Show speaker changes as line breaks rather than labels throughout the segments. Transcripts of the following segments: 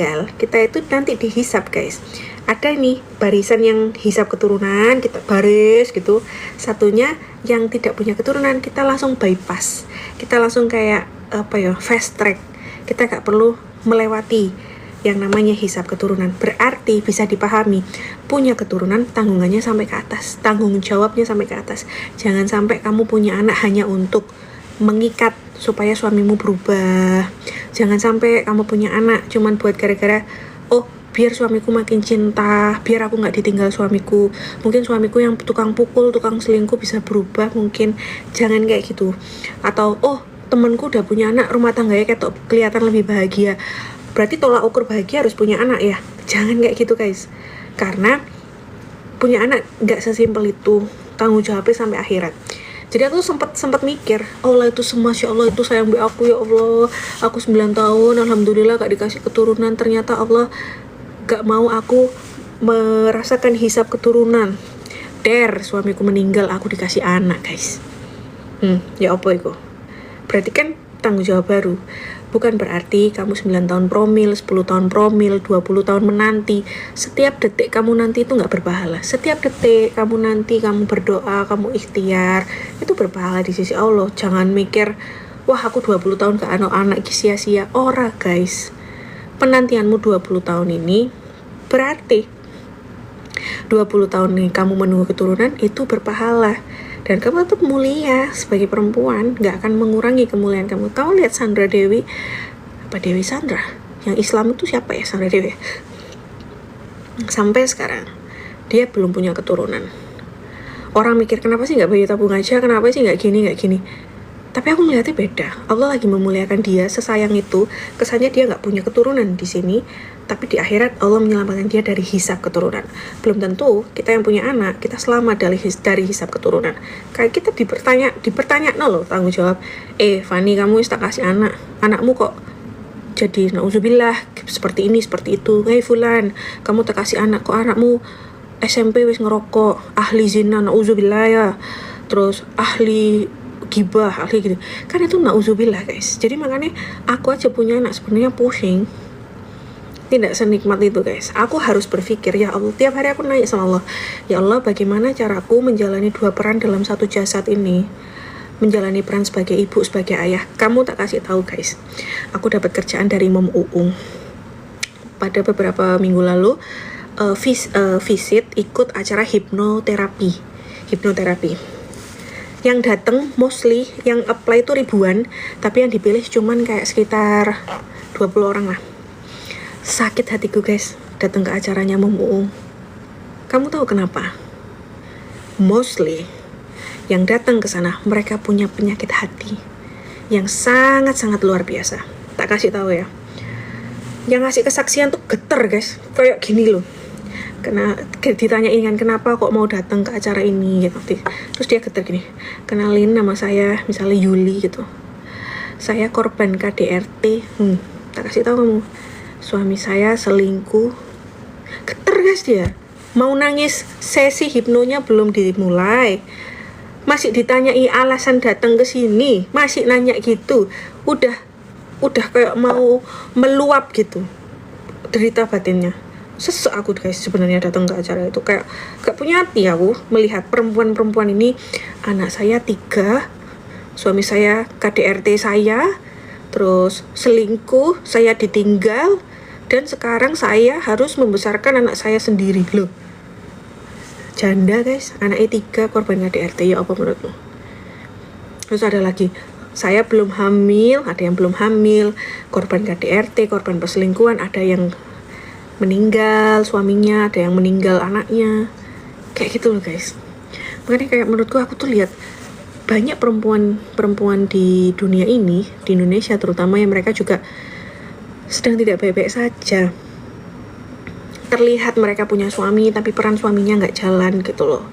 meninggal, kita itu nanti dihisap guys. Ada nih barisan yang hisap keturunan, kita baris gitu. Satunya yang tidak punya keturunan, kita langsung bypass. Kita langsung kayak fast track. Kita gak perlu melewati yang namanya hisap keturunan. Berarti bisa dipahami, punya keturunan tanggungannya sampai ke atas, tanggung jawabnya sampai ke atas. Jangan sampai kamu punya anak hanya untuk mengikat supaya suamimu berubah. Jangan sampai kamu punya anak cuman buat gara-gara biar suamiku makin cinta, biar aku gak ditinggal suamiku. Mungkin suamiku yang tukang pukul, tukang selingkuh bisa berubah mungkin. Jangan kayak gitu. Atau temanku udah punya anak, rumah tangganya kayak kelihatan lebih bahagia, berarti tolak ukur bahagia harus punya anak ya. Jangan kayak gitu guys, karena punya anak gak sesimpel itu, tanggung jawabnya sampai akhirat. Jadi aku sempat mikir, Allah itu Masya Allah itu sayang aku ya Allah. Aku 9 tahun alhamdulillah gak dikasih keturunan, ternyata Allah gak mau aku merasakan hisap keturunan. Suamiku meninggal, aku dikasih anak guys. Ya apa itu? Berarti kan tanggung jawab baru. Bukan berarti kamu 9 tahun promil, 10 tahun promil, 20 tahun menanti. Setiap detik kamu nanti itu gak berpahala. Setiap detik kamu nanti, kamu berdoa, kamu ikhtiar, itu berpahala di sisi Allah. Jangan mikir, wah aku 20 tahun ke anak-anak sia-sia. Ora guys, penantianmu 20 tahun ini berarti 20 tahun nih kamu menunggu keturunan itu berpahala. Dan kamu tetap mulia sebagai perempuan, gak akan mengurangi kemuliaan kamu. Kamu lihat Sandra Dewi, Dewi Sandra, yang Islam itu siapa ya Sandra Dewi? Sampai sekarang dia belum punya keturunan. Orang mikir kenapa sih gak bayi tabung aja, kenapa sih gak gini. Tapi aku melihatnya beda. Allah lagi memuliakan dia sesayang itu. Kesannya dia gak punya keturunan di sini, tapi di akhirat Allah menyelamatkan dia dari hisab keturunan. Belum tentu kita yang punya anak kita selamat dari hisab keturunan. Kayak kita dipertanya loh tanggung jawab. Fani, kamu tak kasih anak, anakmu kok jadi nauzubillah seperti ini seperti itu. Fulan, kamu tak kasih anak, kok anakmu SMP wis ngerokok, ahli zina, nauzubillah ya. Terus ahli gibah, ahli gitu. Kan itu nauzubillah guys. Jadi makanya aku aja punya anak sebenarnya pusing. Tidak senikmat itu guys. Aku harus berpikir, ya Allah, tiap hari aku nanya sama Allah, ya Allah, bagaimana caraku menjalani 2 peran dalam satu jasad ini? Menjalani peran sebagai ibu, sebagai ayah. Kamu tak kasih tahu guys, aku dapat kerjaan dari Mom Uung. Pada beberapa minggu lalu visit ikut acara hipnoterapi. Yang datang mostly, yang apply itu ribuan, tapi yang dipilih cuman kayak sekitar 20 orang lah. Sakit hatiku guys, datang ke acaranya Mom Uung. Kamu tahu kenapa? Mostly yang datang ke sana mereka punya penyakit hati yang sangat-sangat luar biasa. Tak kasih tahu ya. Yang ngasih kesaksian tuh geter guys, kayak gini loh. Karena ditanyain kan kenapa kok mau datang ke acara ini gitu. Terus dia geter gini, kenalin nama saya misalnya Yuli gitu. Saya korban KDRT. Tak kasih tahu kamu. Suami saya selingkuh. Geter guys dia. Mau nangis, sesi hipnonya belum dimulai. Masih ditanyai alasan datang ke sini, masih nanya gitu. Udah kayak mau meluap gitu derita batinnya. Sesek aku guys sebenarnya datang ke acara itu, kayak gak punya hati aku melihat perempuan ini. Anak saya 3, suami saya KDRT saya, terus selingkuh, saya ditinggal, dan sekarang saya harus membesarkan anak saya sendiri loh. Janda guys, anaknya 3, korban KDRT. Ya apa menurutmu? Terus ada lagi, saya belum hamil, ada yang belum hamil, korban KDRT, korban perselingkuhan, ada yang meninggal suaminya, ada yang meninggal anaknya, kayak gitu loh guys. Makanya kayak menurutku, aku tuh lihat banyak perempuan di dunia ini, di Indonesia terutama, yang mereka juga sedang tidak baik-baik saja. Terlihat mereka punya suami tapi peran suaminya nggak jalan gitu loh.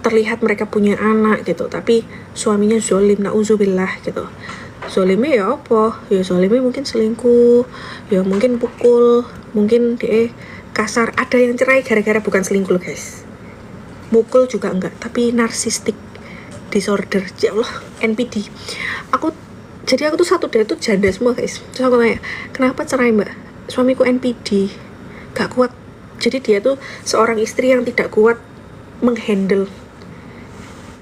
Terlihat mereka punya anak gitu tapi suaminya zolim, nauzubillah gitu. Zolimnya ya apa? Ya zolimnya mungkin selingkuh, ya mungkin pukul, mungkin dia kasar. Ada yang cerai gara-gara bukan selingkuh guys, mukul juga enggak, tapi narcissistic disorder. Ya Allah, NPD. Aku tuh satu day tuh janda semua guys. Terus aku tanya, kenapa cerai mbak? suamiku NPD, gak kuat. Jadi dia tuh seorang istri yang tidak kuat menghandle